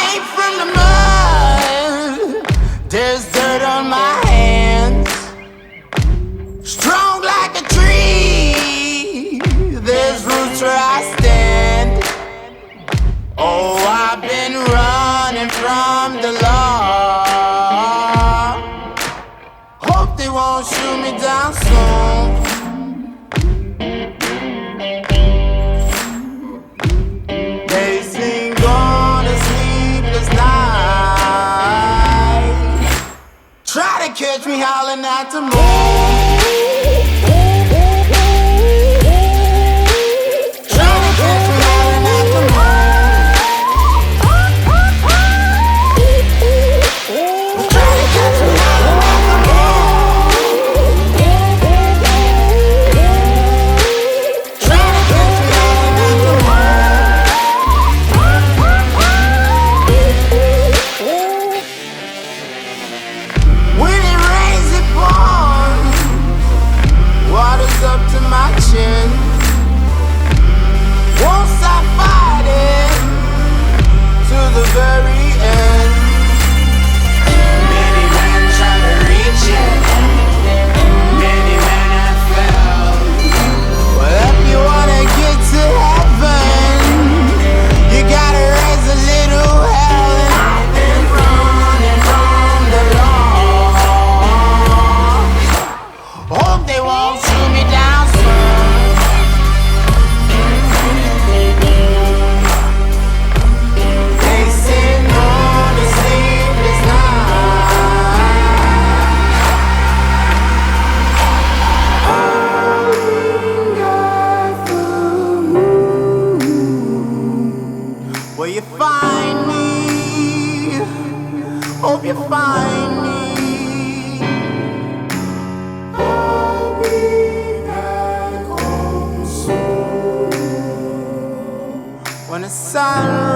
came from the mud. There's dirt on my hands. Strong like a tree. There's roots where I stand. Oh, I've been running from the law. Hope they won't shoot me down soon. They sing on a sleepless night. Try to catch me howling at the moon. Won't stop fighting to the very end. Many men try to reach it, many men have failed. Well, if you wanna get to heaven, you gotta raise a little hell. And I've been running from the law. Hope they won't shoot me down soon. Will you find me? Hope you find me. I'll be back home soon. When the sun